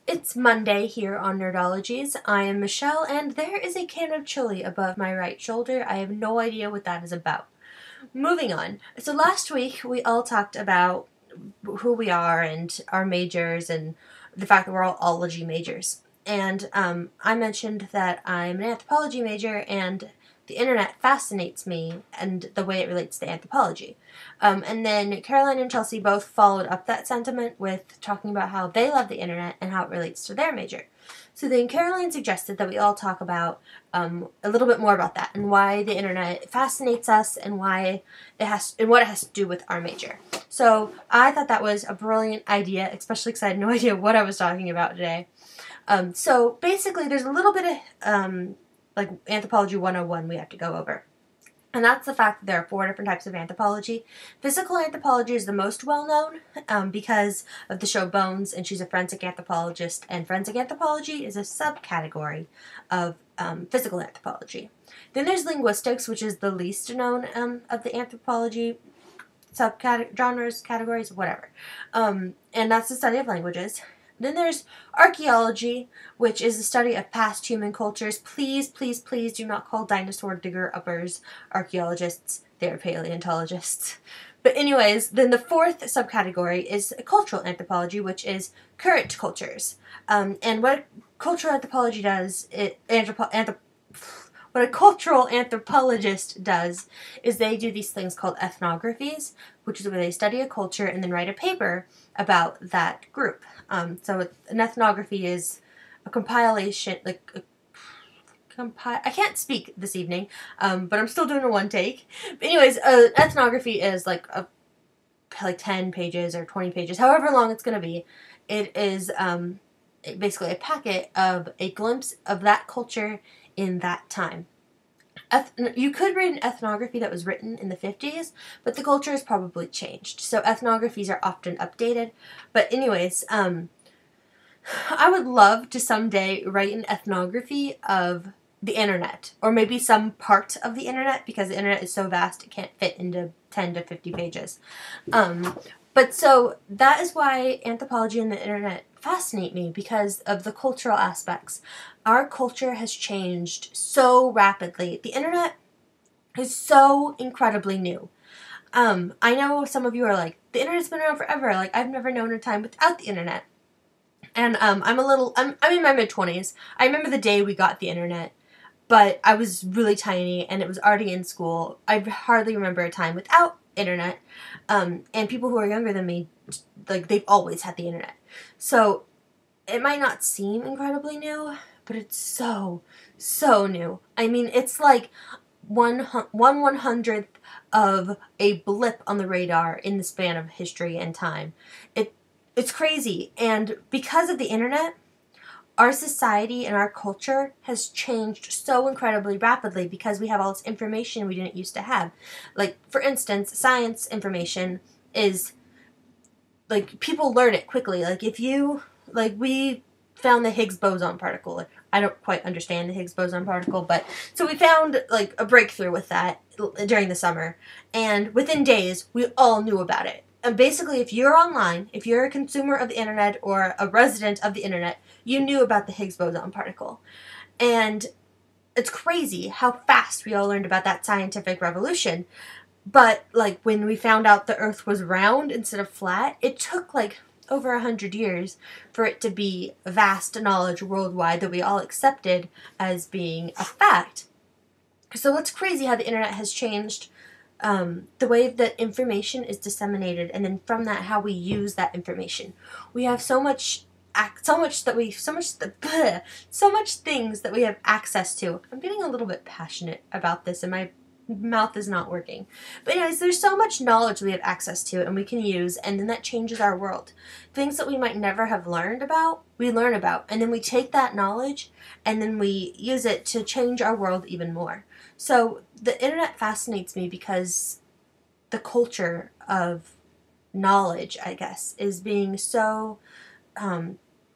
It's Monday here on Nerdologies. I am Michelle, and there is a can of chili above my right shoulder. I have no idea what that is about. Moving on. So last week we all talked about who we are and our majors and the fact that we're all ology majors. And I mentioned that I'm an anthropology major and the internet fascinates me and the way it relates to anthropology. And then Caroline and Chelsea both followed up that sentiment with talking about how they love the internet and how it relates to their major. So then Caroline suggested that we all talk about a little bit more about that and why the internet fascinates us and why it has and what it has to do with our major. So I thought that was a brilliant idea, especially because I had no idea what I was talking about today. So basically, there's a little bit of like Anthropology 101 we have to go over. And that's the fact that there are 4 different types of anthropology. Physical anthropology is the most well-known because of the show Bones, and she's a forensic anthropologist, and forensic anthropology is a subcategory of physical anthropology. Then there's linguistics, which is the least known of the anthropology subgenres, categories, whatever. And that's the study of languages. Then there's archaeology, which is the study of past human cultures. Please, please, please do not call dinosaur digger-uppers archaeologists. They're paleontologists. But anyways, then the 4th subcategory is cultural anthropology, which is current cultures. And what cultural anthropology does, what a cultural anthropologist does is they do these things called ethnographies, which is where they study a culture and then write a paper about that group. So an ethnography is a compilation, I can't speak this evening, but I'm still doing a one take. But anyways, ethnography is like 10 pages or 20 pages, however long it's going to be. It is basically a packet of a glimpse of that culture in that time. You could read an ethnography that was written in the 50s, but the culture has probably changed. So ethnographies are often updated. But anyways, I would love to someday write an ethnography of the internet, or maybe some part of the internet, because the internet is so vast it can't fit into 10 to 50 pages. But so that is why anthropology and the internet fascinate me, because of the cultural aspects. Our culture has changed so rapidly. The internet is so incredibly new. I know some of you are like, the internet's been around forever. Like, I've never known a time without the internet. And I'm in my mid-20s. I remember the day we got the internet, but I was really tiny and it was already in school. I hardly remember a time without internet. And people who are younger than me, like, they've always had the internet. So it might not seem incredibly new, but it's so new. I mean, it's like 1/100th of a blip on the radar in the span of history and time. It's crazy. And because of the internet, our society and our culture has changed so incredibly rapidly because we have all this information we didn't used to have. Like, for instance, science information is, like, people learn it quickly. Like, if you, like, we found the Higgs boson particle. I don't quite understand the Higgs boson particle, but so we found, like, a breakthrough with that during the summer, and within days, we all knew about it. And basically, if you're online, if you're a consumer of the internet or a resident of the internet, you knew about the Higgs boson particle. And it's crazy how fast we all learned about that scientific revolution. But, like, when we found out the Earth was round instead of flat, it took, like, over 100 years for it to be vast knowledge worldwide that we all accepted as being a fact. So it's crazy how the internet has changed the way that information is disseminated, and then from that, how we use that information. We have so much things that we have access to. I'm getting a little bit passionate about this, and my mouth is not working. But anyways, there's so much knowledge we have access to and we can use, and then that changes our world. Things that we might never have learned about, we learn about, and then we take that knowledge and then we use it to change our world even more. So the internet fascinates me because the culture of knowledge, I guess, is being so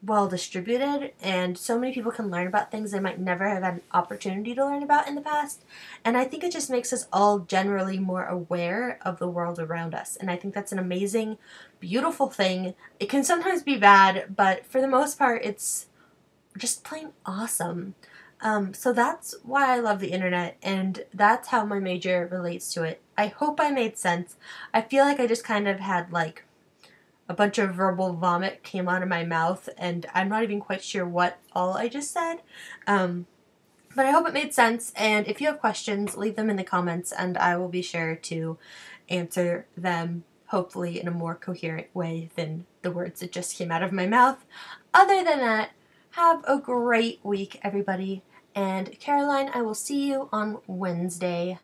well distributed, and so many people can learn about things they might never have had an opportunity to learn about in the past. And I think it just makes us all generally more aware of the world around us. And I think that's an amazing, beautiful thing. It can sometimes be bad, but for the most part, it's just plain awesome. So that's why I love the internet, and that's how my major relates to it. I hope I made sense. I feel like I just kind of had like a bunch of verbal vomit came out of my mouth, and I'm not even quite sure what all I just said. But I hope it made sense, and if you have questions, leave them in the comments, and I will be sure to answer them, hopefully in a more coherent way than the words that just came out of my mouth. Other than that, have a great week, everybody, and Caroline, I will see you on Wednesday.